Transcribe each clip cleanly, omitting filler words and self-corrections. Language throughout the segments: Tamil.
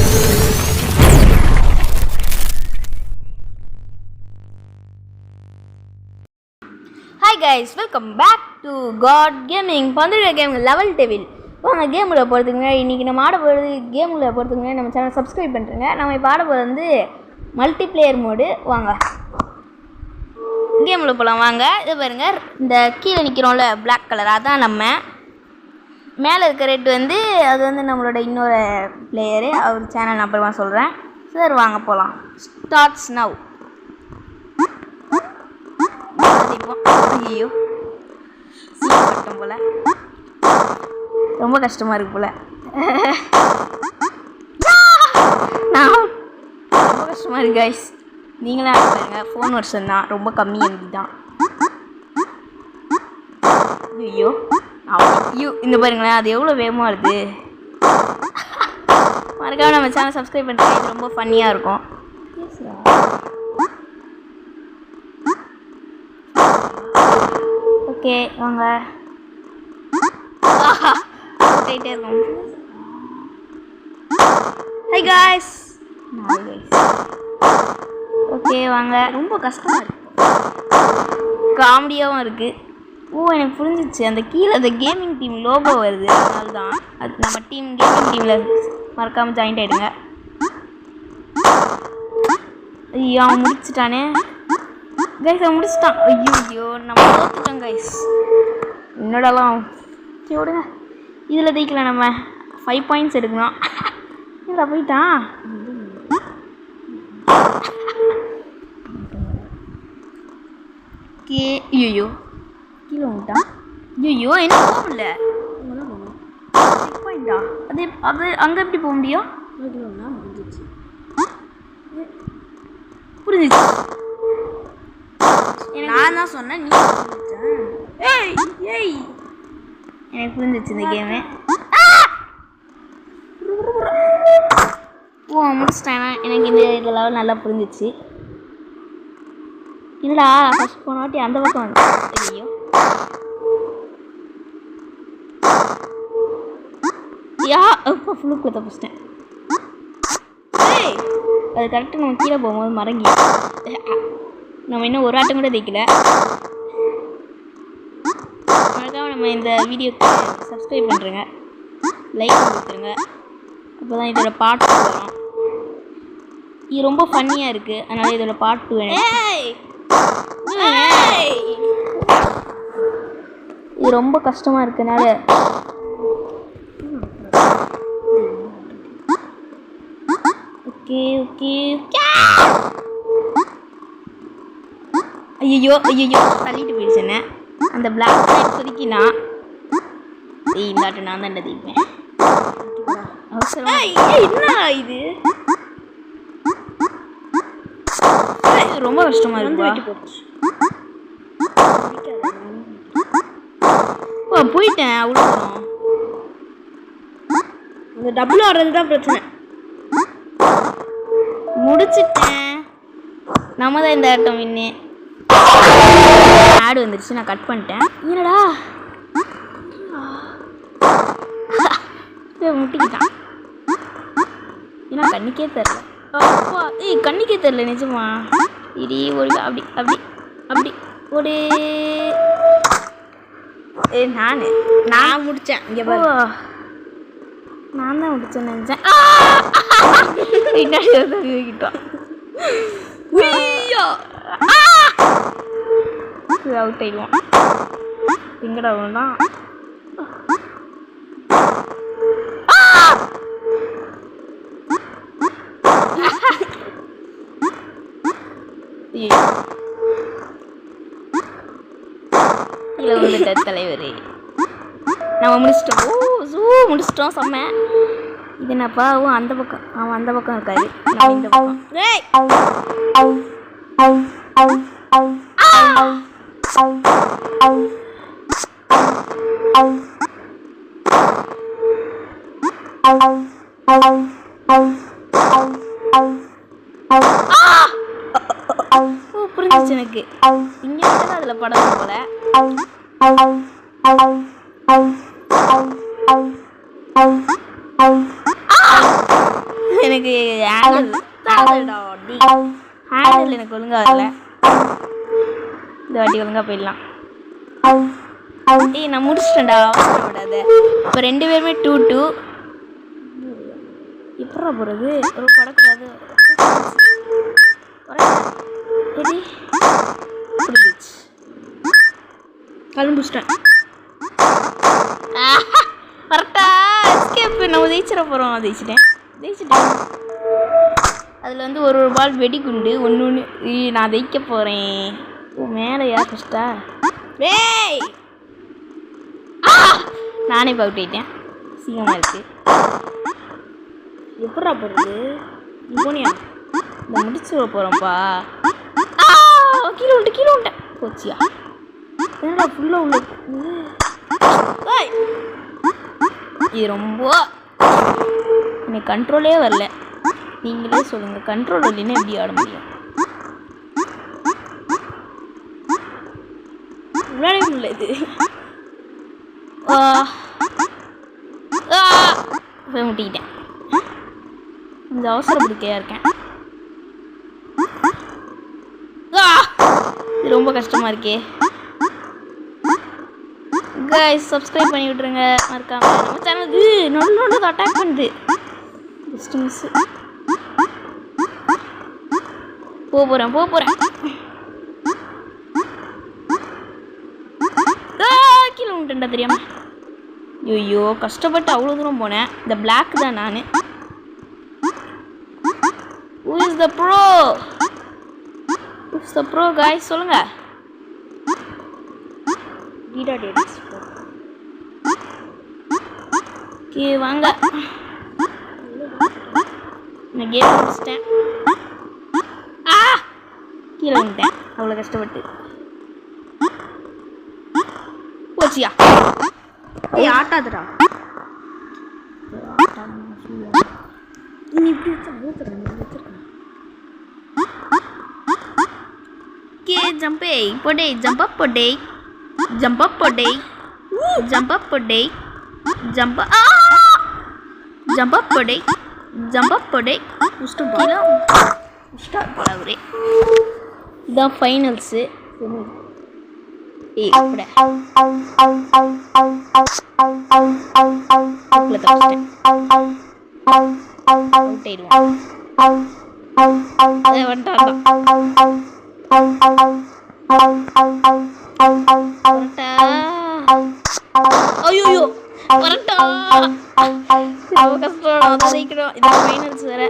Hi guys, welcome back to God Gaming. பந்துடைய கேம் லெவல் டெவில். வாங்க கேமுக்குள்ள போகிறதுக்குங்க. இன்றைக்கி நம்ம ஆட போகிறது கேமுக்குள்ள போகிறதுக்குங்க நம்ம சேனல் சப்ஸ்கிரைப் பண்ணுறேங்க. நம்ம இப்போ ஆட போகிறது வந்து மல்டிப்ளேயர் மோடு. வாங்க கேமுக்குள்ள போகலாம். வாங்க இது பாருங்க, இந்த கீழே நிற்கிறோம்ல பிளாக் கலர், அதான் நம்ம. மேலே இருக்க ரெட் வந்து அது வந்து நம்மளோட இன்னொரு பிளேயரு, அவர் சேனல் நான் அப்புறமா சொல்கிறேன். சார் வாங்க போகலாம். Starts now. ஐயோ சீக்கிரம் போல, ரொம்ப கஷ்டமாக இருக்கு போல. ரொம்ப கஷ்டமாக இருக்கு கைஸ். நீங்களாம் பாருங்க, ஃபோன் வருஷன் தான், ரொம்ப கம்மி எம்பி தான். ஐயோ ஐயோ இந்த பாருங்களேன், அது எவ்வளோ வேகமாக வருது. மறக்காம நம்ம சேனல் சப்ஸ்கிரைப் பண்ணுறது, இது ரொம்ப ஃபன்னியாக இருக்கும். ஓகே வாங்க. போயிட்டே இருக்கும். High guys. ஓகே வாங்க. ரொம்ப கஷ்டமாக இருக்கு, காமெடியாகவும் இருக்குது. ஓ எனக்கு புரிஞ்சிச்சு, அந்த கீழே அந்த கேமிங் டீம் லோகோ வருது, அதனால தான். அது நம்ம டீம் கேமிங் டீமில் மறக்காமல் ஜாயின்ட் ஆகிடுங்க. ஐயோ அவன் முடிச்சுட்டானே கைஸ், அவன் முடிச்சிட்டான். ஐயோ நம்ம தோத்துட்டோம் கைஸ். என்னடாலாம் சரி விடுங்க, இதில் ஜெயிக்கல. நம்ம 5 பாயிண்ட்ஸ் எடுக்கணும். என்னடா போயிட்டான். கே ஐயோ கீழே வந்துட்டான். ஐயோ என்ன போகல. பாயிண்டா அது அது அங்கே எப்படி போக முடியும்? புரிஞ்சிச்சு. நான் தான் சொன்னேன், நீ ஏய் ஏய் எனக்கு புரிஞ்சிச்சு இந்த கேமு. ஓ முடிச்சிட்டேன். எனக்கு இந்த லெவல் நல்லா புரிஞ்சிச்சு. இல்லடா ஃபஸ்ட் போன வாட்டி அந்த பக்கம் வந்து தெரியும். யா இப்போ ஃபுல்லுக்குள்ள தப்பிச்சிட்டேன். ஏய் அது கரெக்டாக நம்ம கீழே போகும்போது மறங்கி நம்ம இன்னும் ஒரு ஆட்டம் கூட தைக்கல. மறக்காம நம்ம இந்த வீடியோக்கு சப்ஸ்கிரைப் பண்ணுறேங்க, லைக் கொடுத்துருங்க, அப்போ தான் இதோட பார்ட் 2 வரும். இது ரொம்ப ஃபன்னியாக இருக்குது, அதனால் இதோட பார்ட் 2 வேணும். இது ரொம்ப கஷ்டமாக இருக்குனால ஓகே ஓகே. ஐயோ ஐயோ தள்ளிட்டு போயிடுச்சேன்னே. அந்த பிளாக் லைட் சொதுக்கினா இல்லாட்டு நான் தான் என்ன தீப்பேன். என்ன இது ரொம்ப கஷ்டமா இருக்கு. போயிட்டேன் அவ்வளோ தூரம். அந்த டபுள் ஆடுறது தான் பிரச்சனை. முடிச்சிட்டேன். நம்ம தான் இந்த ஆட்டம் வின்னு. ஆடு வந்துருச்சு, நான் கட் பண்ணிட்டேன். என்னடா முட்டிக்கிட்டான். ஏன்னா கண்ணுக்கே தெரில. அப்பா ஏய் கண்ணுக்கே தெரில நிஜமா. இடி ஒரு அப்படி அப்படி அப்படி ஒரு நான் முடித்தேன். இங்கே பாரு, நான் தான் முடித்தேன் நினச்சேன். பின்னாடி தூக்கிட்டோம். அவுட் ஆயிடுவோம். எங்கடா தான் கீழே வந்துட்ட தலைவரே. நம்ம முடிச்சிட்டோம். முடிச்சிட்டோம் செம்ம. இது என்னப்பா? அந்த பக்கம், அவன் அந்த பக்கம் இருக்காரு, இந்த பக்கம். புரிஞ்சிச்சு எனக்கு. இங்க தான் அதுல படம் போல. எனக்கு ஹேண்டில் எனக்கு ஒழுங்கா வரல. இந்த வாட்டி ஒழுங்கா போயிடலாம். ஏய் நான் முடிச்சிட்டேன்டா, அவசரப்படாத. இப்போ 2 பேருமே 2-2. எப்படா போகிறது? ஒரு படக்கூடாது. சரி புரிஞ்சிச்சு, கிளம்பிச்சிட்டேன். கரெக்டா எஸ்கேப். நம்ம ஜெயிச்சிட போகிறோம். ஜெயிச்சிட்டேன். அதில் வந்து ஒரு பால் வெடிகுண்டு ஒன்று. நான் ஜெயிக்க போகிறேன். ஓ மேலே யார் ஃபஸ்ட்டா? டேய் நானே பவுட்டிட்டேன். சீக்கிரமாக இருக்கு. எப்படா போகிறது? போனியா? இந்த முடிச்சு போகிறோம்ப்பா. கீழே விட்டேன். போச்சியா? என்னடா ஃபுல்லாக உள்ள. இது ரொம்ப எனக்கு கண்ட்ரோலே வரல. நீங்களே சொல்லுங்கள், கண்ட்ரோல் இல்லைன்னா எப்படி ஆட முடியும்? விளையாட முடியல இது. முட்டிக்கிட்டேன். கொஞ்சம் அவசரப்படுக்கையாக இருக்கேன். இது ரொம்ப கஷ்டமாக இருக்கே. கைஸ் சப்ஸ்கிரைப் பண்ணி விட்ருங்க மறக்காம. நம்ம சேனல் நொண்டு அட்டாக் பண்ணுது. Just miss. போகிறேன். கீழே விட்டுண்டா தெரியாம. ஐயோ கஷ்டப்பட்டு அவ்வளோ தூரம் போனேன். இந்த பிளாக் தான் நான். Who is the pro? Who's the pro guys? சொல்லுங்க. ஓகே வாங்க. நான் கேம் முடிச்சிட்டேன். கீழே வந்துட்டேன் அவ்வளோ கஷ்டப்பட்டு. போச்சியா? ஏய் ஆட்டாதடா. நீ இப்படி கே ஜம்பே போடே. ஜம்ப் அப் போடே. ஜம்ப் அப் போடே. ஜம்ப் அப் போடே. ஜம்ப் அப் போடே. ஜம்ப் அப் போடே. போடே. இதான் ஃபைனல்ஸு. ஏய் போடே. ஐயோ கரெக்டா. ரொம்ப கஷ்டம். ஜெயிக்கணும். இது ஃபைனல்ஸ் வேற.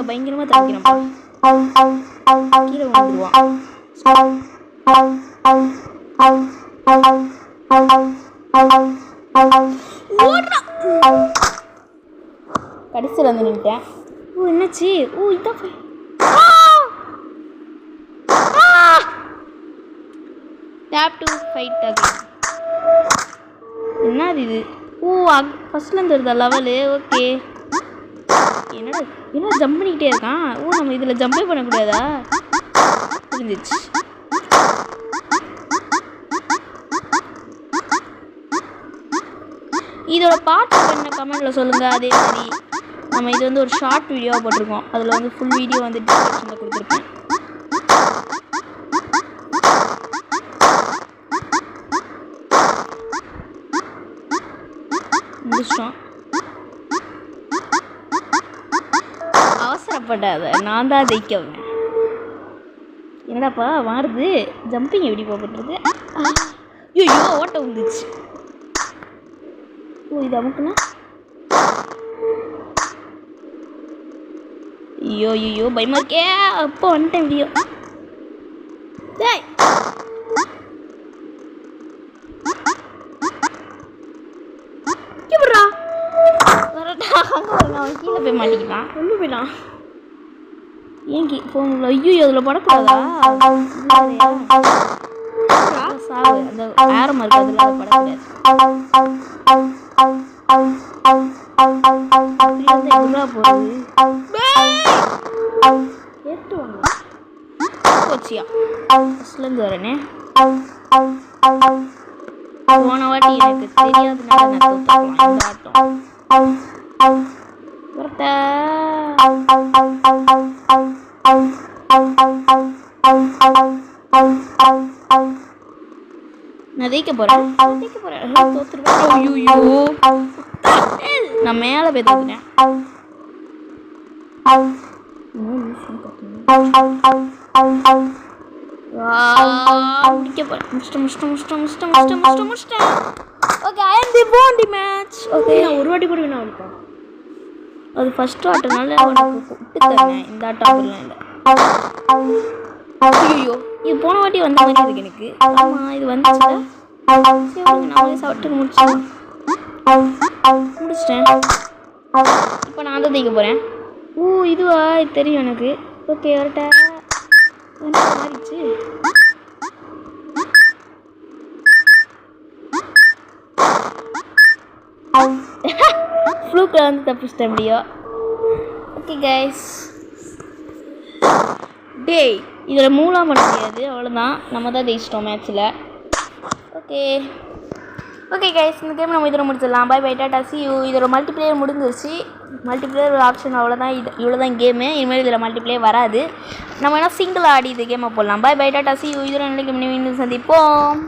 பயங்கரமா தப்பிக்கிறேன். கீழே வந்துடுவான். கடைசியில் வந்து நின்ட்டேன். ஓ என்னாச்சு? ஓ இதான் டேப் டு ஃபைட் அகைன். என்னது இது? ஓ ஃபர்ஸ்ட்லேருந்து வருதா லெவலு? ஓகே. என்ன ஜம்ப் பண்ணிக்கிட்டே இருக்கான். ஓ நம்ம இதில் ஜம்பே பண்ணக்கூடாதா? புரிஞ்சிச்சு. இதோட பாட்டு என்ன கமெண்ட்டில் சொல்லுங்கள். அதே மாதிரி நம்ம இது வந்து ஒரு ஷார்ட் வீடியோவாக போட்டிருக்கோம். அதில் வந்து ஃபுல் வீடியோ வந்து டிஸ்கிரிப்ஷனில் கொடுத்துருக்கேன். முடிச்சிட்டோம். அவசரப்படாத, நான் தான் ஜெயிக்கவேன். என்னடாப்பா மாறுது? ஜம்பிங் எப்படி போட்டுருக்கு? ஐயோ ஓட்ட வந்துச்சு. ஓ இது அமுக்குனா? ஐயோ பயமா இருக்கே. அப்போ வந்துட்டேன் வீடியோ. கீழே போய் மாட்டிக்கலாம். கொண்டு போயிடலாம். ஏன் போகல? ஐயோ அதில் படக்கூடாதா? சாவு அந்த ஆரம் இருக்கிறதுல படக்கூடாது. போச்சியா? ஃபர்ஸ்ட்லேருந்து வரேனே. போன வாட்டி எனக்கு தெரியாதனால நான் தோத்துட்டேன் இந்த ஆட்டம். ஒருத்த நான் ஜெயிக்க போறேன் தோத்துருவேன். ஐயோ நான் மேலே போய் தோத்துட்டேன். முடிக்க போறேன். முடிச்சிட்டேன். Okay I am the won the match. Okay நான் ஒரு வாட்டி கூட வின் ஆகிட்டேன். அது ஃபர்ஸ்ட் ஆட்டனால உனக்கு விட்டு தரேன். இந்த ஆட்டம் இல்லை. ஐயோ இது போன வாட்டி வந்த மாதிரி இருக்கு எனக்கு. ஆமாம் இது வந்துச்சு. நான் சாப்பிட்டு முடிச்சிட்டேன். இப்போ நான் தான் தைக்க போகிறேன். இதுவா இது தெரியும் எனக்கு. ஓகே வரட்டா மாறிடுச்சு. ஃப்ளூக்கில் வந்து தப்பிச்சிட்ட முடியும். ஓகே கைஸ் டேய் இதில் மூலாம் பண்ண முடியாது. அவ்வளோதான் நம்ம தான் ஜெயிச்சிட்டோம் மேட்ச்சில். ஓகே கைஸ் இந்த கேம் நம்ம இதில் முடிச்சிடலாம். பை பை டாடா see you. இதோட மல்டிப்ளேயர் முடிஞ்சிருச்சு. மல்டிப்ளேயர் ஆப்ஷன் அவ்வளோதான். இவ்வளோ தான் கேமு. இனிமேல் இதில் மல்டிப்ளேயர் வராது. நம்ம வேணால் சிங்கிள் ஆடி இது கேமை போடலாம். பை பை டாடா see you. இதோட நல்ல கேம் இன்னும் சந்திப்போம்.